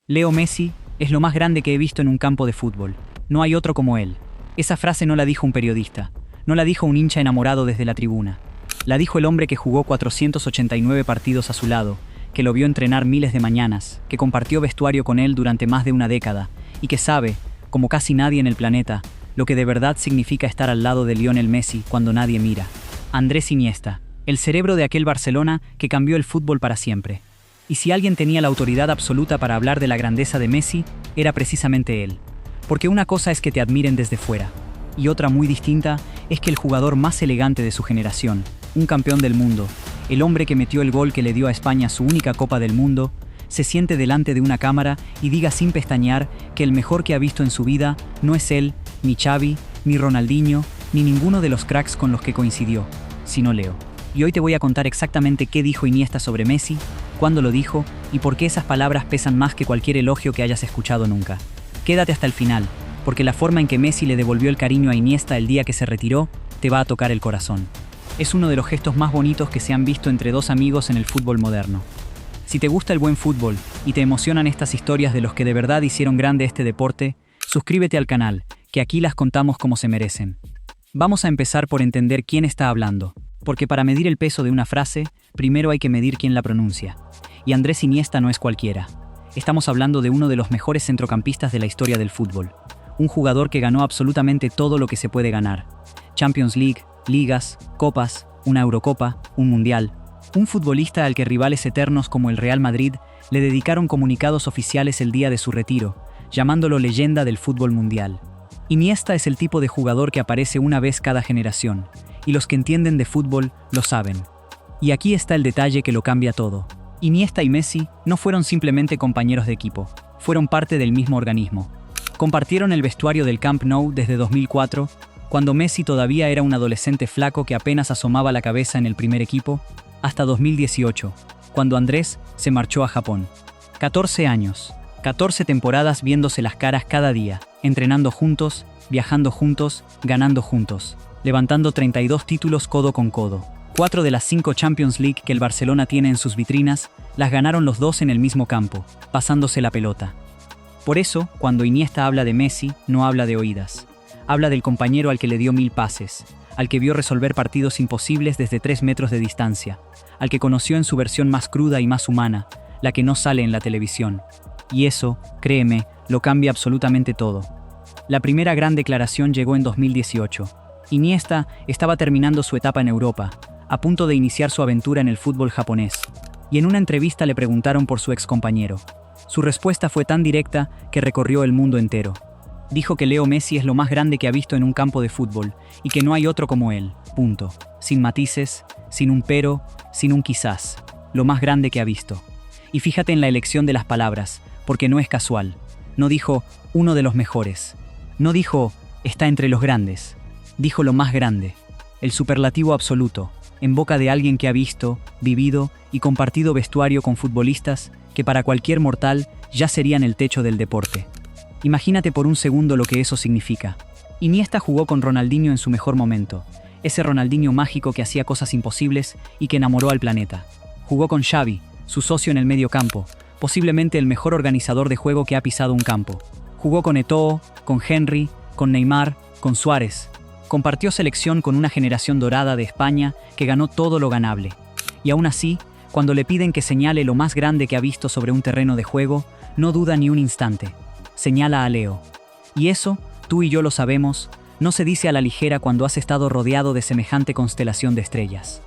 Leo Messi es lo más grande que he visto en un campo de fútbol. No hay otro como él. Esa frase no la dijo un periodista, no la dijo un hincha enamorado desde la tribuna. La dijo el hombre que jugó 489 partidos a su lado, que lo vio entrenar miles de mañanas, que compartió vestuario con él durante más de una década, y que sabe, como casi nadie en el planeta, lo que de verdad significa estar al lado de Lionel Messi cuando nadie mira. Andrés Iniesta, el cerebro de aquel Barcelona que cambió el fútbol para siempre. Y si alguien tenía la autoridad absoluta para hablar de la grandeza de Messi, era precisamente él. Porque una cosa es que te admiren desde fuera, y otra muy distinta es que el jugador más elegante de su generación, un campeón del mundo, el hombre que metió el gol que le dio a España su única Copa del Mundo, se siente delante de una cámara y diga sin pestañear que el mejor que ha visto en su vida no es él, ni Xavi, ni Ronaldinho, ni ninguno de los cracks con los que coincidió, sino Leo. Y hoy te voy a contar exactamente qué dijo Iniesta sobre Messi, cuándo lo dijo y por qué esas palabras pesan más que cualquier elogio que hayas escuchado nunca. Quédate hasta el final, porque la forma en que Messi le devolvió el cariño a Iniesta el día que se retiró te va a tocar el corazón. Es uno de los gestos más bonitos que se han visto entre dos amigos en el fútbol moderno. Si te gusta el buen fútbol y te emocionan estas historias de los que de verdad hicieron grande este deporte, suscríbete al canal, que aquí las contamos como se merecen. Vamos a empezar por entender quién está hablando, porque para medir el peso de una frase, primero hay que medir quién la pronuncia. Y Andrés Iniesta no es cualquiera. Estamos hablando de uno de los mejores centrocampistas de la historia del fútbol. Un jugador que ganó absolutamente todo lo que se puede ganar. Champions League, ligas, copas, una Eurocopa, un Mundial. Un futbolista al que rivales eternos como el Real Madrid le dedicaron comunicados oficiales el día de su retiro, llamándolo leyenda del fútbol mundial. Iniesta es el tipo de jugador que aparece una vez cada generación, y los que entienden de fútbol lo saben. Y aquí está el detalle que lo cambia todo. Iniesta y Messi no fueron simplemente compañeros de equipo, fueron parte del mismo organismo. Compartieron el vestuario del Camp Nou desde 2004, cuando Messi todavía era un adolescente flaco que apenas asomaba la cabeza en el primer equipo, hasta 2018, cuando Andrés se marchó a Japón. 14 años, 14 temporadas viéndose las caras cada día, entrenando juntos, viajando juntos, ganando juntos, levantando 32 títulos codo con codo. 4 de las 5 Champions League que el Barcelona tiene en sus vitrinas, las ganaron los dos en el mismo campo, pasándose la pelota. Por eso, cuando Iniesta habla de Messi, no habla de oídas. Habla del compañero al que le dio 1000 pases, al que vio resolver partidos imposibles desde 3 metros de distancia, al que conoció en su versión más cruda y más humana, la que no sale en la televisión. Y eso, créeme, lo cambia absolutamente todo. La primera gran declaración llegó en 2018. Iniesta estaba terminando su etapa en Europa, a punto de iniciar su aventura en el fútbol japonés, y en una entrevista le preguntaron por su excompañero. Su respuesta fue tan directa que recorrió el mundo entero. Dijo que Leo Messi es lo más grande que ha visto en un campo de fútbol y que no hay otro como él, punto. Sin matices, sin un pero, sin un quizás. Lo más grande que ha visto. Y fíjate en la elección de las palabras, porque no es casual. No dijo uno de los mejores. No dijo está entre los grandes. Dijo lo más grande. El superlativo absoluto, en boca de alguien que ha visto, vivido y compartido vestuario con futbolistas que para cualquier mortal ya serían el techo del deporte. Imagínate por un segundo lo que eso significa. Iniesta jugó con Ronaldinho en su mejor momento, ese Ronaldinho mágico que hacía cosas imposibles y que enamoró al planeta. Jugó con Xavi, su socio en el medio campo, posiblemente el mejor organizador de juego que ha pisado un campo. Jugó con Eto'o, con Henry, con Neymar, con Suárez. Compartió selección con una generación dorada de España que ganó todo lo ganable. Y aún así, cuando le piden que señale lo más grande que ha visto sobre un terreno de juego, no duda ni un instante. Señala a Leo. Y eso, tú y yo lo sabemos, no se dice a la ligera cuando has estado rodeado de semejante constelación de estrellas.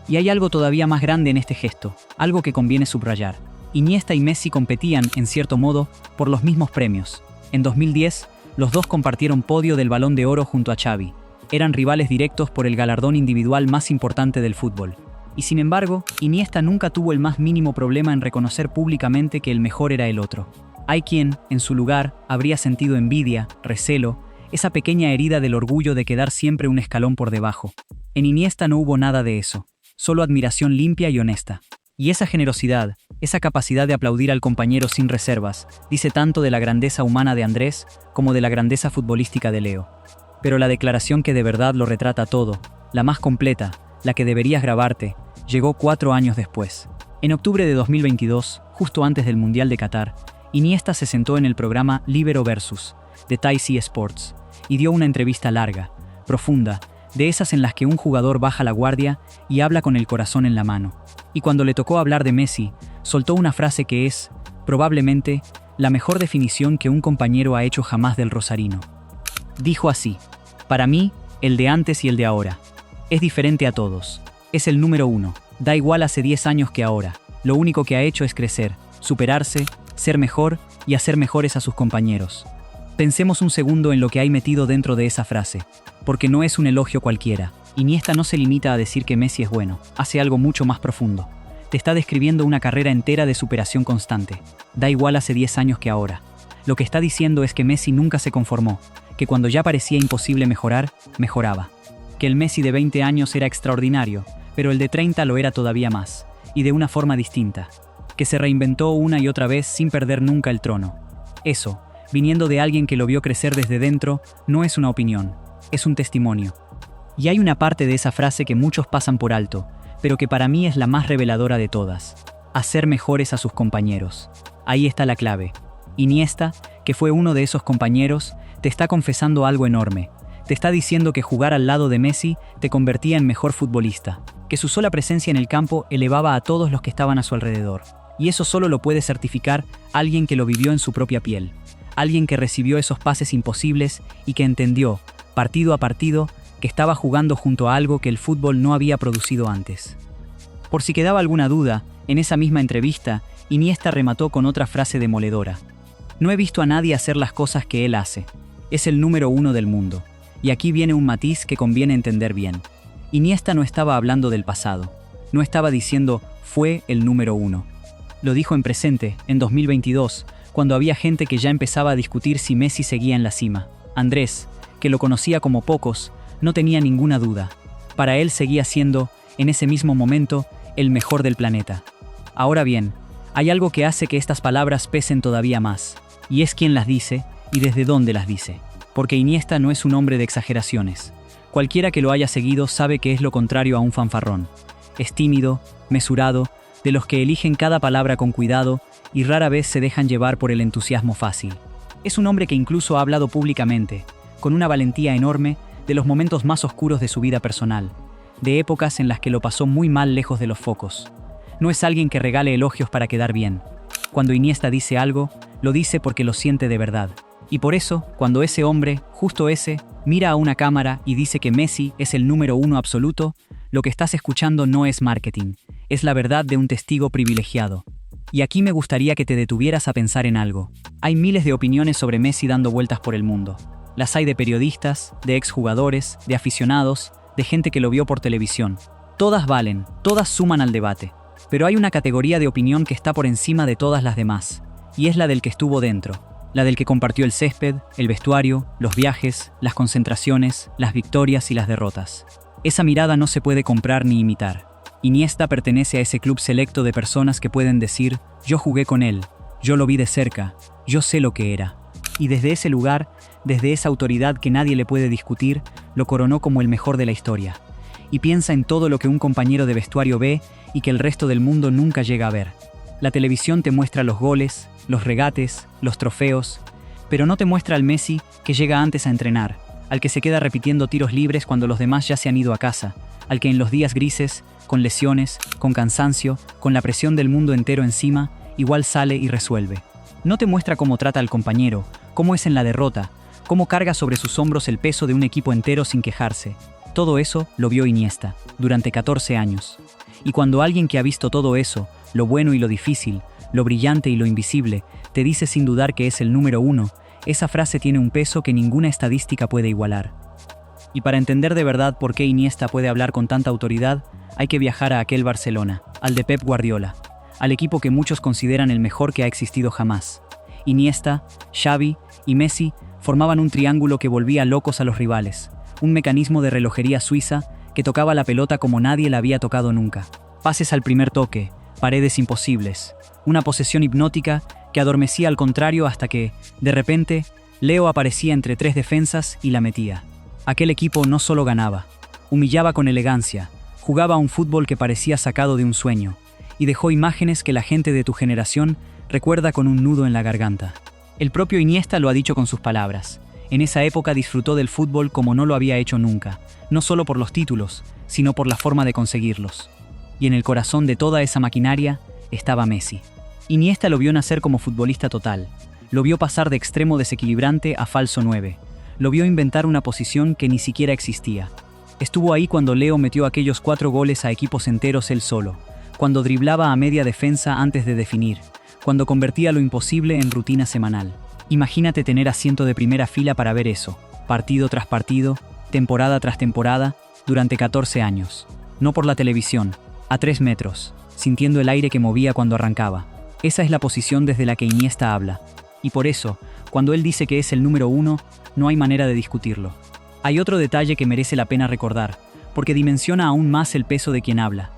Y hay algo todavía más grande en este gesto, algo que conviene subrayar. Iniesta y Messi competían, en cierto modo, por los mismos premios. En 2010, los dos compartieron podio del Balón de Oro junto a Xavi. Eran rivales directos por el galardón individual más importante del fútbol. Y sin embargo, Iniesta nunca tuvo el más mínimo problema en reconocer públicamente que el mejor era el otro. Hay quien, en su lugar, habría sentido envidia, recelo, esa pequeña herida del orgullo de quedar siempre un escalón por debajo. En Iniesta no hubo nada de eso, solo admiración limpia y honesta. Y esa generosidad, esa capacidad de aplaudir al compañero sin reservas, dice tanto de la grandeza humana de Andrés como de la grandeza futbolística de Leo. Pero la declaración que de verdad lo retrata todo, la más completa, la que deberías grabarte, llegó 4 años después. En octubre de 2022, justo antes del Mundial de Qatar, Iniesta se sentó en el programa Libero Versus, de TyC Sports, y dio una entrevista larga, profunda, de esas en las que un jugador baja la guardia y habla con el corazón en la mano. Y cuando le tocó hablar de Messi, soltó una frase que es, probablemente, la mejor definición que un compañero ha hecho jamás del rosarino. Dijo así: para mí, el de antes y el de ahora. Es diferente a todos. Es el número uno. Da igual hace 10 años que ahora. Lo único que ha hecho es crecer, superarse, ser mejor y hacer mejores a sus compañeros. Pensemos un segundo en lo que hay metido dentro de esa frase, porque no es un elogio cualquiera. Iniesta no se limita a decir que Messi es bueno, hace algo mucho más profundo. Te está describiendo una carrera entera de superación constante. Da igual hace 10 años que ahora. Lo que está diciendo es que Messi nunca se conformó, que cuando ya parecía imposible mejorar, mejoraba. Que el Messi de 20 años era extraordinario, pero el de 30 lo era todavía más, y de una forma distinta. Que se reinventó una y otra vez sin perder nunca el trono. Eso, viniendo de alguien que lo vio crecer desde dentro, no es una opinión, es un testimonio. Y hay una parte de esa frase que muchos pasan por alto, pero que para mí es la más reveladora de todas: hacer mejores a sus compañeros. Ahí está la clave. Iniesta, que fue uno de esos compañeros, te está confesando algo enorme. Te está diciendo que jugar al lado de Messi te convertía en mejor futbolista, que su sola presencia en el campo elevaba a todos los que estaban a su alrededor. Y eso solo lo puede certificar alguien que lo vivió en su propia piel. Alguien que recibió esos pases imposibles y que entendió, partido a partido, que estaba jugando junto a algo que el fútbol no había producido antes. Por si quedaba alguna duda, en esa misma entrevista, Iniesta remató con otra frase demoledora: no he visto a nadie hacer las cosas que él hace. Es el número uno del mundo. Y aquí viene un matiz que conviene entender bien. Iniesta no estaba hablando del pasado. No estaba diciendo fue el número uno. Lo dijo en presente, en 2022, cuando había gente que ya empezaba a discutir si Messi seguía en la cima. Andrés, que lo conocía como pocos, no tenía ninguna duda. Para él seguía siendo, en ese mismo momento, el mejor del planeta. Ahora bien, hay algo que hace que estas palabras pesen todavía más, y es quién las dice y desde dónde las dice. Porque Iniesta no es un hombre de exageraciones. Cualquiera que lo haya seguido sabe que es lo contrario a un fanfarrón. Es tímido, mesurado, de los que eligen cada palabra con cuidado y rara vez se dejan llevar por el entusiasmo fácil. Es un hombre que incluso ha hablado públicamente, con una valentía enorme, de los momentos más oscuros de su vida personal, de épocas en las que lo pasó muy mal lejos de los focos. No es alguien que regale elogios para quedar bien. Cuando Iniesta dice algo, lo dice porque lo siente de verdad. Y por eso, cuando ese hombre, justo ese, mira a una cámara y dice que Messi es el número uno absoluto, lo que estás escuchando no es marketing, es la verdad de un testigo privilegiado. Y aquí me gustaría que te detuvieras a pensar en algo. Hay miles de opiniones sobre Messi dando vueltas por el mundo. Las hay de periodistas, de exjugadores, de aficionados, de gente que lo vio por televisión. Todas valen, todas suman al debate. Pero hay una categoría de opinión que está por encima de todas las demás, y es la del que estuvo dentro. La del que compartió el césped, el vestuario, los viajes, las concentraciones, las victorias y las derrotas. Esa mirada no se puede comprar ni imitar. Iniesta pertenece a ese club selecto de personas que pueden decir: yo jugué con él, yo lo vi de cerca, yo sé lo que era. Y desde ese lugar, desde esa autoridad que nadie le puede discutir, lo coronó como el mejor de la historia. Y piensa en todo lo que un compañero de vestuario ve y que el resto del mundo nunca llega a ver. La televisión te muestra los goles, los regates, los trofeos, pero no te muestra al Messi que llega antes a entrenar, al que se queda repitiendo tiros libres cuando los demás ya se han ido a casa, al que en los días grises, con lesiones, con cansancio, con la presión del mundo entero encima, igual sale y resuelve. No te muestra cómo trata al compañero, cómo es en la derrota, cómo carga sobre sus hombros el peso de un equipo entero sin quejarse. Todo eso lo vio Iniesta, durante 14 años. Y cuando alguien que ha visto todo eso, lo bueno y lo difícil, lo brillante y lo invisible, te dice sin dudar que es el número uno, esa frase tiene un peso que ninguna estadística puede igualar. Y para entender de verdad por qué Iniesta puede hablar con tanta autoridad, hay que viajar a aquel Barcelona, al de Pep Guardiola, al equipo que muchos consideran el mejor que ha existido jamás. Iniesta, Xavi y Messi formaban un triángulo que volvía locos a los rivales, un mecanismo de relojería suiza que tocaba la pelota como nadie la había tocado nunca. Pases al primer toque, paredes imposibles, una posesión hipnótica que adormecía al contrario hasta que, de repente, Leo aparecía entre 3 defensas y la metía. Aquel equipo no solo ganaba, humillaba con elegancia, jugaba a un fútbol que parecía sacado de un sueño, y dejó imágenes que la gente de tu generación recuerda con un nudo en la garganta. El propio Iniesta lo ha dicho con sus palabras. En esa época disfrutó del fútbol como no lo había hecho nunca, no solo por los títulos, sino por la forma de conseguirlos. Y en el corazón de toda esa maquinaria estaba Messi. Iniesta lo vio nacer como futbolista total. Lo vio pasar de extremo desequilibrante a falso 9. Lo vio inventar una posición que ni siquiera existía. Estuvo ahí cuando Leo metió aquellos 4 goles a equipos enteros él solo, cuando driblaba a media defensa antes de definir, cuando convertía lo imposible en rutina semanal. Imagínate tener asiento de primera fila para ver eso, partido tras partido, temporada tras temporada, durante 14 años. No por la televisión, a 3 metros, sintiendo el aire que movía cuando arrancaba. Esa es la posición desde la que Iniesta habla. Y por eso, cuando él dice que es el número 1, no hay manera de discutirlo. Hay otro detalle que merece la pena recordar, porque dimensiona aún más el peso de quien habla.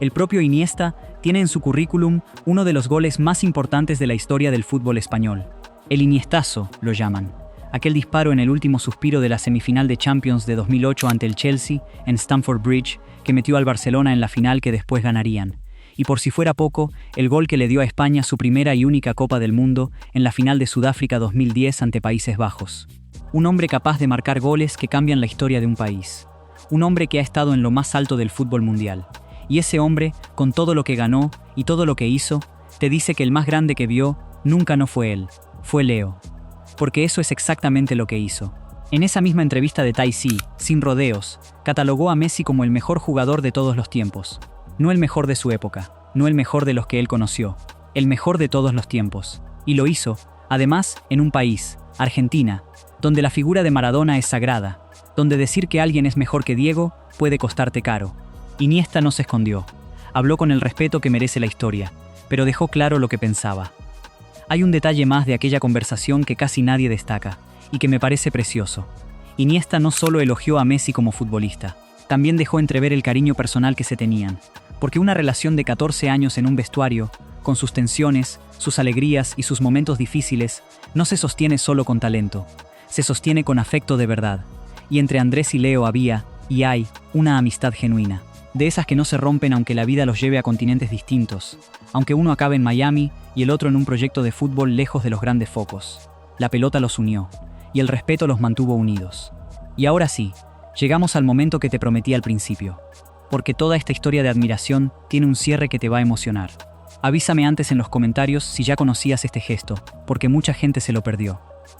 El propio Iniesta tiene en su currículum uno de los goles más importantes de la historia del fútbol español. El Iniestazo, lo llaman. Aquel disparo en el último suspiro de la semifinal de Champions de 2008 ante el Chelsea, en Stamford Bridge, que metió al Barcelona en la final que después ganarían. Y por si fuera poco, el gol que le dio a España su primera y única Copa del Mundo en la final de Sudáfrica 2010 ante Países Bajos. Un hombre capaz de marcar goles que cambian la historia de un país. Un hombre que ha estado en lo más alto del fútbol mundial. Y ese hombre, con todo lo que ganó y todo lo que hizo, te dice que el más grande que vio nunca no fue él, fue Leo. Porque eso es exactamente lo que hizo. En esa misma entrevista de TyC, sin rodeos, catalogó a Messi como el mejor jugador de todos los tiempos. No el mejor de su época, no el mejor de los que él conoció, el mejor de todos los tiempos. Y lo hizo, además, en un país, Argentina, donde la figura de Maradona es sagrada, donde decir que alguien es mejor que Diego puede costarte caro. Iniesta no se escondió. Habló con el respeto que merece la historia, pero dejó claro lo que pensaba. Hay un detalle más de aquella conversación que casi nadie destaca, y que me parece precioso. Iniesta no solo elogió a Messi como futbolista, también dejó entrever el cariño personal que se tenían, porque una relación de 14 años en un vestuario, con sus tensiones, sus alegrías y sus momentos difíciles, no se sostiene solo con talento, se sostiene con afecto de verdad. Y entre Andrés y Leo había, y hay, una amistad genuina. De esas que no se rompen aunque la vida los lleve a continentes distintos, aunque uno acabe en Miami y el otro en un proyecto de fútbol lejos de los grandes focos. La pelota los unió, y el respeto los mantuvo unidos. Y ahora sí, llegamos al momento que te prometí al principio, porque toda esta historia de admiración tiene un cierre que te va a emocionar. Avísame antes en los comentarios si ya conocías este gesto, porque mucha gente se lo perdió.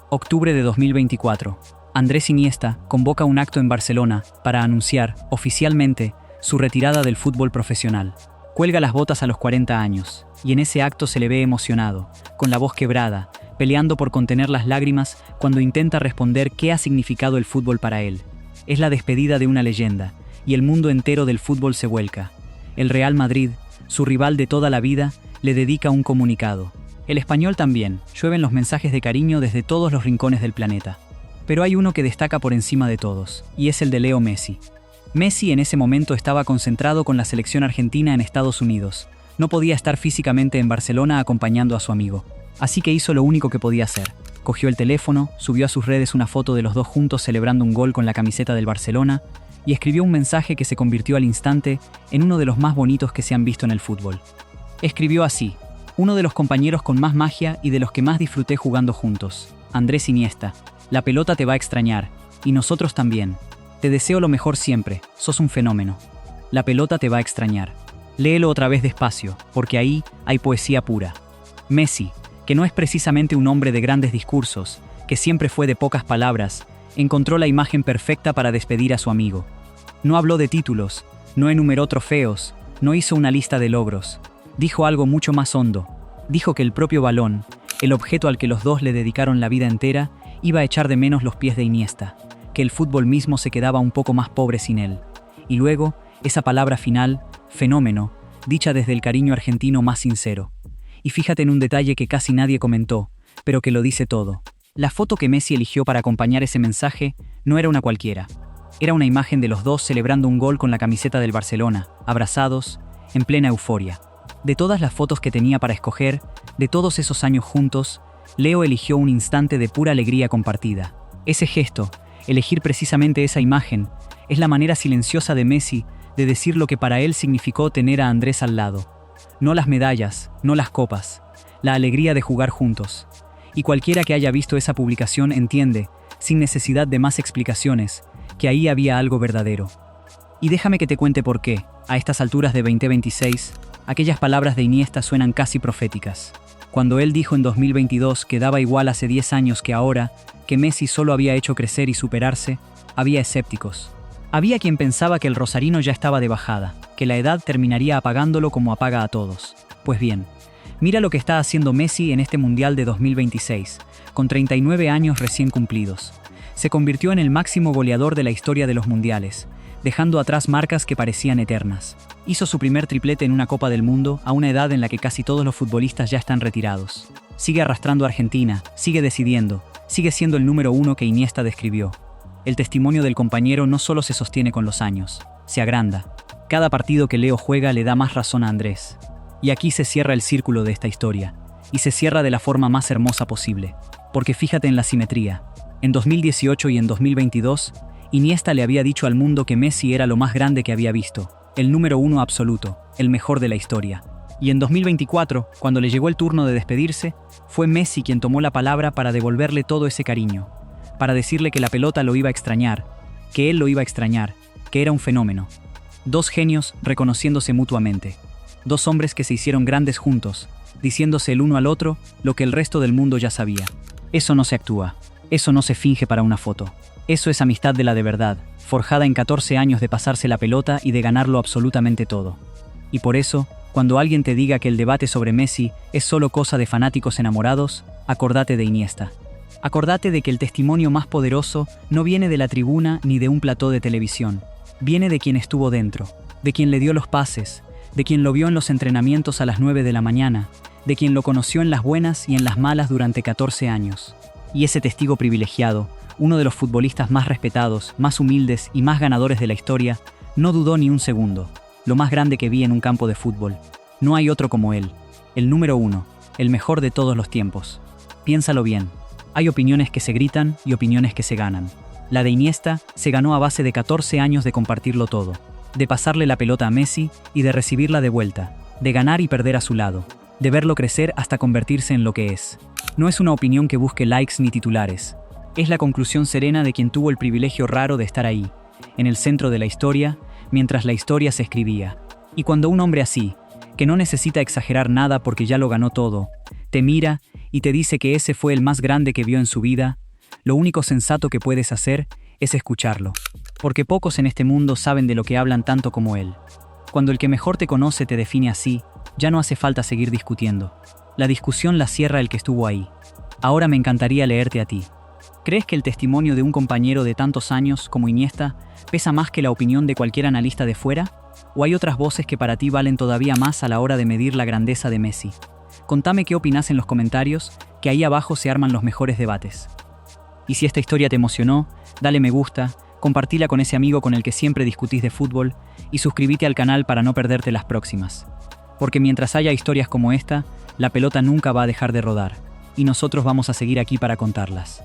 Octubre de 2024. Andrés Iniesta convoca un acto en Barcelona para anunciar, oficialmente, su retirada del fútbol profesional. Cuelga las botas a los 40 años, y en ese acto se le ve emocionado, con la voz quebrada, peleando por contener las lágrimas cuando intenta responder qué ha significado el fútbol para él. Es la despedida de una leyenda, y el mundo entero del fútbol se vuelca. El Real Madrid, su rival de toda la vida, le dedica un comunicado. El Español también, llueven los mensajes de cariño desde todos los rincones del planeta. Pero hay uno que destaca por encima de todos, y es el de Leo Messi. Messi en ese momento estaba concentrado con la selección argentina en Estados Unidos. No podía estar físicamente en Barcelona acompañando a su amigo. Así que hizo lo único que podía hacer. Cogió el teléfono, subió a sus redes una foto de los dos juntos celebrando un gol con la camiseta del Barcelona y escribió un mensaje que se convirtió al instante en uno de los más bonitos que se han visto en el fútbol. Escribió así: uno de los compañeros con más magia y de los que más disfruté jugando juntos, Andrés Iniesta. La pelota te va a extrañar, y nosotros también. Te deseo lo mejor siempre, sos un fenómeno. La pelota te va a extrañar. Léelo otra vez despacio, porque ahí hay poesía pura. Messi, que no es precisamente un hombre de grandes discursos, que siempre fue de pocas palabras, encontró la imagen perfecta para despedir a su amigo. No habló de títulos, no enumeró trofeos, no hizo una lista de logros. Dijo algo mucho más hondo. Dijo que el propio balón, el objeto al que los dos le dedicaron la vida entera, iba a echar de menos los pies de Iniesta, que el fútbol mismo se quedaba un poco más pobre sin él. Y luego, esa palabra final, fenómeno, dicha desde el cariño argentino más sincero. Y fíjate en un detalle que casi nadie comentó, pero que lo dice todo. La foto que Messi eligió para acompañar ese mensaje no era una cualquiera. Era una imagen de los dos celebrando un gol con la camiseta del Barcelona, abrazados, en plena euforia. De todas las fotos que tenía para escoger, de todos esos años juntos, Leo eligió un instante de pura alegría compartida. Ese gesto, elegir precisamente esa imagen, es la manera silenciosa de Messi de decir lo que para él significó tener a Andrés al lado. No las medallas, no las copas. la alegría de jugar juntos. Y cualquiera que haya visto esa publicación entiende, sin necesidad de más explicaciones, que ahí había algo verdadero. Y déjame que te cuente por qué, a estas alturas de 2026, aquellas palabras de Iniesta suenan casi proféticas. Cuando él dijo en 2022 que daba igual hace 10 años que ahora, que Messi solo había hecho crecer y superarse, había escépticos. Había quien pensaba que el rosarino ya estaba de bajada, que la edad terminaría apagándolo como apaga a todos. Pues bien, mira lo que está haciendo Messi en este Mundial de 2026, con 39 años recién cumplidos. Se convirtió en el máximo goleador de la historia de los mundiales, dejando atrás marcas que parecían eternas. Hizo su primer triplete en una Copa del Mundo a una edad en la que casi todos los futbolistas ya están retirados. Sigue arrastrando a Argentina, sigue decidiendo, sigue siendo el número 1 que Iniesta describió. El testimonio del compañero no solo se sostiene con los años, se agranda. Cada partido que Leo juega le da más razón a Andrés. Y aquí se cierra el círculo de esta historia, y se cierra de la forma más hermosa posible. Porque fíjate en la simetría. En 2018 y en 2022, Iniesta le había dicho al mundo que Messi era lo más grande que había visto, el número 1 absoluto, el mejor de la historia. Y en 2024, cuando le llegó el turno de despedirse, fue Messi quien tomó la palabra para devolverle todo ese cariño, para decirle que la pelota lo iba a extrañar, que él lo iba a extrañar, que era un fenómeno. Dos genios reconociéndose mutuamente. Dos hombres que se hicieron grandes juntos, diciéndose el uno al otro lo que el resto del mundo ya sabía. Eso no se actúa, eso no se finge para una foto. Eso es amistad de la de verdad, forjada en 14 años de pasarse la pelota y de ganarlo absolutamente todo. Y por eso, cuando alguien te diga que el debate sobre Messi es solo cosa de fanáticos enamorados, acordate de Iniesta. Acordate de que el testimonio más poderoso no viene de la tribuna ni de un plató de televisión. Viene de quien estuvo dentro, de quien le dio los pases, de quien lo vio en los entrenamientos a las 9 de la mañana, de quien lo conoció en las buenas y en las malas durante 14 años. Y ese testigo privilegiado, uno de los futbolistas más respetados, más humildes y más ganadores de la historia, no dudó ni un segundo. Lo más grande que vi en un campo de fútbol. No hay otro como él. El número 1, el mejor de todos los tiempos. Piénsalo bien. Hay opiniones que se gritan y opiniones que se ganan. La de Iniesta se ganó a base de 14 años de compartirlo todo, de pasarle la pelota a Messi y de recibirla de vuelta, de ganar y perder a su lado, de verlo crecer hasta convertirse en lo que es. No es una opinión que busque likes ni titulares. Es la conclusión serena de quien tuvo el privilegio raro de estar ahí, en el centro de la historia, mientras la historia se escribía. Y cuando un hombre así, que no necesita exagerar nada porque ya lo ganó todo, te mira y te dice que ese fue el más grande que vio en su vida, lo único sensato que puedes hacer es escucharlo. Porque pocos en este mundo saben de lo que hablan tanto como él. Cuando el que mejor te conoce te define así, ya no hace falta seguir discutiendo. La discusión la cierra el que estuvo ahí. Ahora me encantaría leerte a ti. ¿Crees que el testimonio de un compañero de tantos años como Iniesta pesa más que la opinión de cualquier analista de fuera? ¿O hay otras voces que para ti valen todavía más a la hora de medir la grandeza de Messi? Contame qué opinás en los comentarios, que ahí abajo se arman los mejores debates. Y si esta historia te emocionó, dale me gusta, compartila con ese amigo con el que siempre discutís de fútbol y suscríbete al canal para no perderte las próximas. Porque mientras haya historias como esta, la pelota nunca va a dejar de rodar, y nosotros vamos a seguir aquí para contarlas.